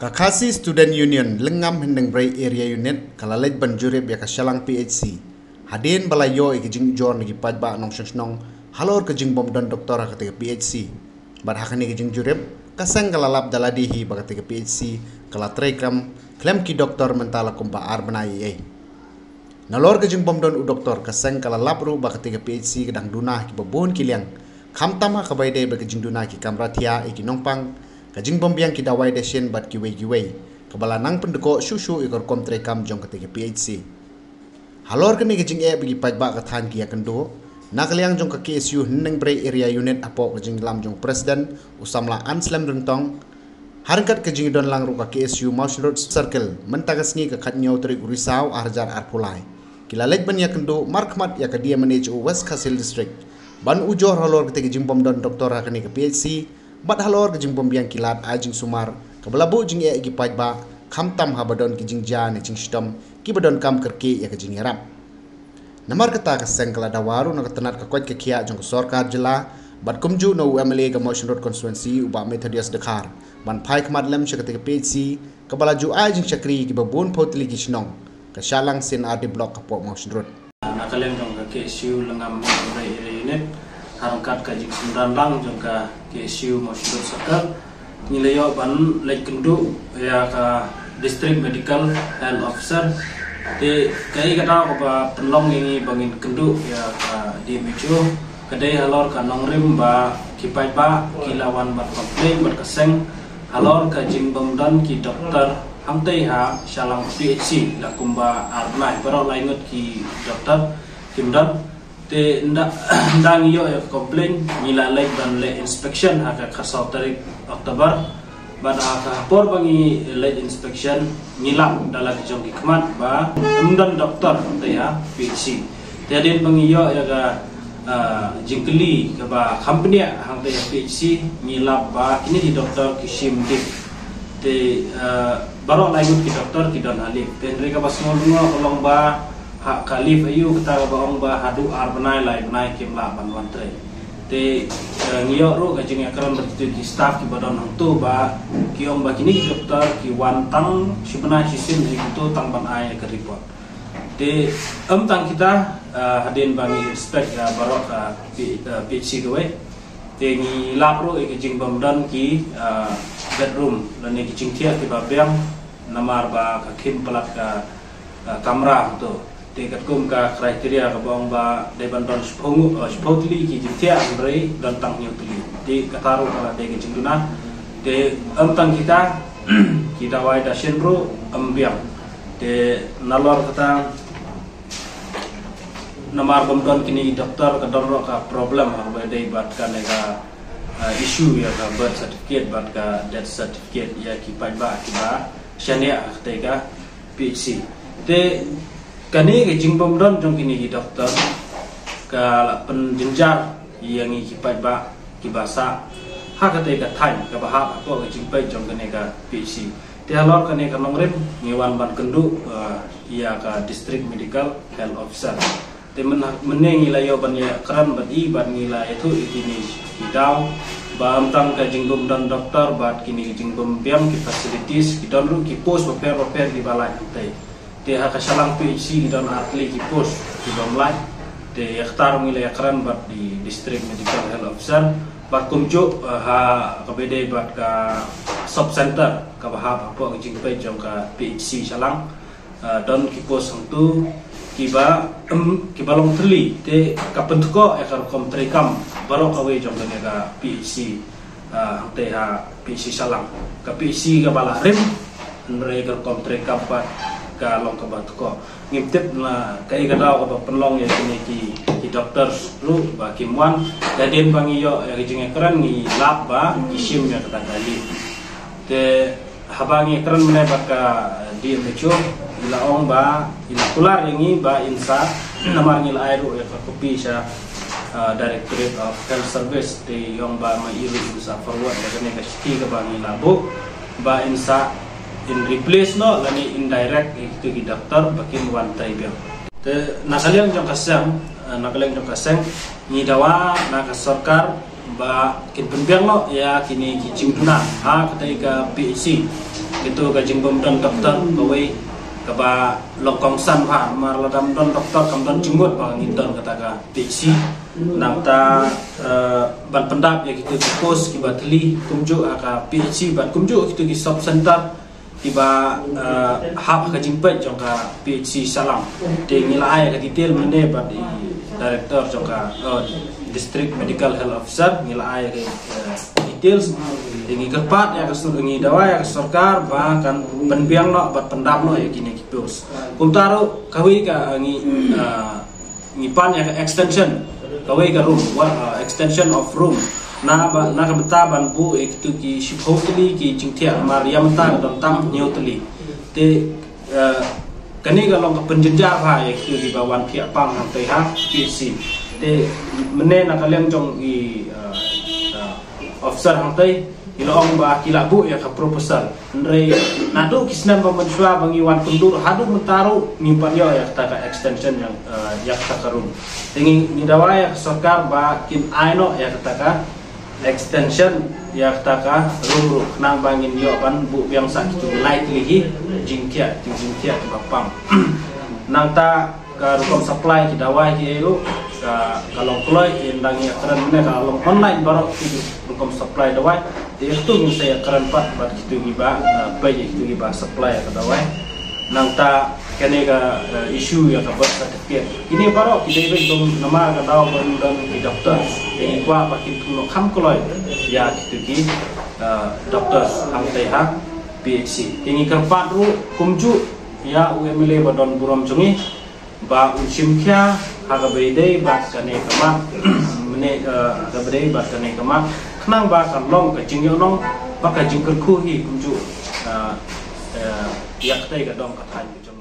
Kakasi Student Union lengam hendeng bray area unit kalalej banjurib ya kasyalang PHC. Hadin balayo ikijing jor nagi pajba nong snong halor kejing bom dan doktor ketika PHC. Barhakani kejing jurib kaseng kalalap daladihi ketika PHC kala trekam klem ki doktor mentala kumpa arbenai. Nalor kejing bom don u doktor kaseng kalalap ru ketika PHC kedang dunah ki babon kiliang. Kamtama kabaide berkejing dunah ki kamratia iki nongpang kajing bombiang kita wai desien bat kiwei kebala nang pendeko susu ikor kom trekam jong ketika PHC. Halor kini kajing bagi pajba kathan kia kendo nakaliang jong ke KSU hendeng bray area unit apo kajing lam jong presiden usamla anslam rentong harangkat kajing don lang ruka KSU Mouse Road Circle mentagasni ke katnyau terik Risau arjar arpulai kilalej ban ya kendo markmat ya ke dia manage West Kasil District ban ujor halor ketika kajing bom don doktor hakani ke PHC bat halor kejing pembiang kilat ajing sumar kebelabu jing egi pajba kamtam habadon kejing jan jing stom kibadon kam kerki ya kejing yarap namar kata kaseng kala dawaru na ketenat kakwat kekia jong sorkar jela bat kumju no UMLA ke Motion Road Constituency uba Methodius Dekar ban pai kemat lem ketika PHC kebalaju ajing syakri kibabun potli kisnong kesyalang sin RD Block kapok Motion Road nakaleng jong ke KSU lengam bray unit harangkat kajing sembilan lang jangka KSU Motion Road Circle nilayo ban lej kendu ya ka District Medical Health Officer di kai kata apa penlong ini bangin kendu ya ka di mejo kedai halor ka nongrim ba kipai ba kilawan bat komplain bat keseng halor kajing bomdan ki dokter hamtai ha shalang PHC la kumba arnai baru lainut ki dokter kimdan te ndang yo ya komplain nila lek dan le inspection haka kasau tarik Oktober pada hapor bangi le inspection nila dalam jong hikmat ba umdan doktor ya PHC te bangi yo ya ga jingkeli ke ba company hang te PHC nila ba ini di doktor kisim dik te baru lain ki doktor ki don halif te mereka pas ngolong kolong ba hak kalif ayu kata baong ba hadu arbenai lai benai kimla ban wantre te ngiyo ro kajing akran bertitu di staff ki badon hantu ba ki om ba kini doktor ki wantang sibena sisim itu tang ban ai ke report te tang kita hadin bangi respect barok PHC gowe te ngi lapro e kajing bamdan ki bedroom dan ki jingtia ki babiang namar ba kakim pelat ka kamera tu tingkat kum ka kriteria ka bang ba deban don spotli ki jitia andre dan tang nyutli di kataru kala de ki jinguna de tang kita kita wai da senro ambiang de nalor kata namar bom kini doktor ka dorro ka problem ba de bat ka nega issue ya ka birth certificate bat ka death certificate ya ki ba syania tega PHC de kani ke jingbom don jong kini ki doktor ka penjenjar yang ikipat ba ki basa hakate ka thai ka bahap ko ke jingpai jong kene ka PHC ti halor kane ka nongrem ngewan ban kendu ia ka District Medical Health Officer te menengi layo ban ya kran ban i ban ngila itu ikini kidaw ba amtang ka jingbom don doktor bat kini jingbom biam ki facilities ki donru ki post repair di balai te te ha kasalang PHC dan atli ki post di domlai te yakhtar ngile yakran bat di District Medical Health Officer bat kumjo ha kabede bat ka sub center ka bahap apo jing pai jong ka PHC salang don ki post tu kiba long tli te ka pentuko ekar kom trekam baro kawe jong ka PHC te ha PHC salang ka PHC ka bala rem mereka kom trekam bat long ke batu ko ngiptip na kai gadau ka penlong ya kini ki dokter lu ba kimwan dadin bangiyo ya kijing ekran ni lap ba isim ya kata kali te habangi ekran mene baka di mecho ila ong ba ila kular yangi ba insa namar ngil airu ya kopi sa Directorate of Health Service te yong ba mairu sa forward ya kene ka sti ka bangi labo ba insa in replace no lani indirect itu ki doktor bakin wan taibang te nakaliang jong kasang ni dawa na ka sarkar ba kin penbiang no ya kini kijing tuna ha katai ka PHC itu ka jingbom don doktor kawai ka ba lokong san ha mar ladam don doktor kam don jingmut ba ngidon kata ka PHC nang ta ban pendap ya gitu pos ki batli kumju aka PHC ban kumju gitu ki sub center tiba hab ka jingpet jong ka PHC salam de ngilai ka detail mene ba di director jong ka district medical health officer ngilai ka details ini kerpat ya kesul ini dawa ya sarkar bahkan penbiang no bat pendap no ya kini kipus kumtaru kawi ka ngi pan ya extension kawi ka room extension of room na ka betaban bu itu ki hopefully ki jingtia mariam ta don tam neutali te kani ga long ka penjenja ba ya ki di bawan pihak pang hang te ha PC te mene na kaleng jong i officer hang te ilong ba kilabu ya ka proposal ndre nadu kisnan ba manswa bangi wan kundur hadu mentaru nyimpan yo ya ta ka extension yang ya ta karun tingi ni dawa ya sarkar ba kin aino ya ta ka extension ya ta ka rum nang bangin yo ban bu yang sak tu light lihi jingkia bapam nang ta ka rukom supply ki dawa ki elu kalau kloy indang ya keren ne kalau online baru itu rukom supply dawa itu saya keren pat bat gitu giba bayi gitu giba supply ka dawa nang ta kene ka issue ya ka birth certificate ini baru kita itu nama ka dawa dan di dokter ini kwa pakin tuno kham kloy ya gitu ki dokter ang teha PHC ini kerpat ru kumju ya UMLE badon burom jungi ba unsimkya haga beidei bat kane kamat mene haga beidei bat kane kamat khnang ba kan long ka jingyo nong ba ka jingker khu hi kumju yak tai ka dong ka than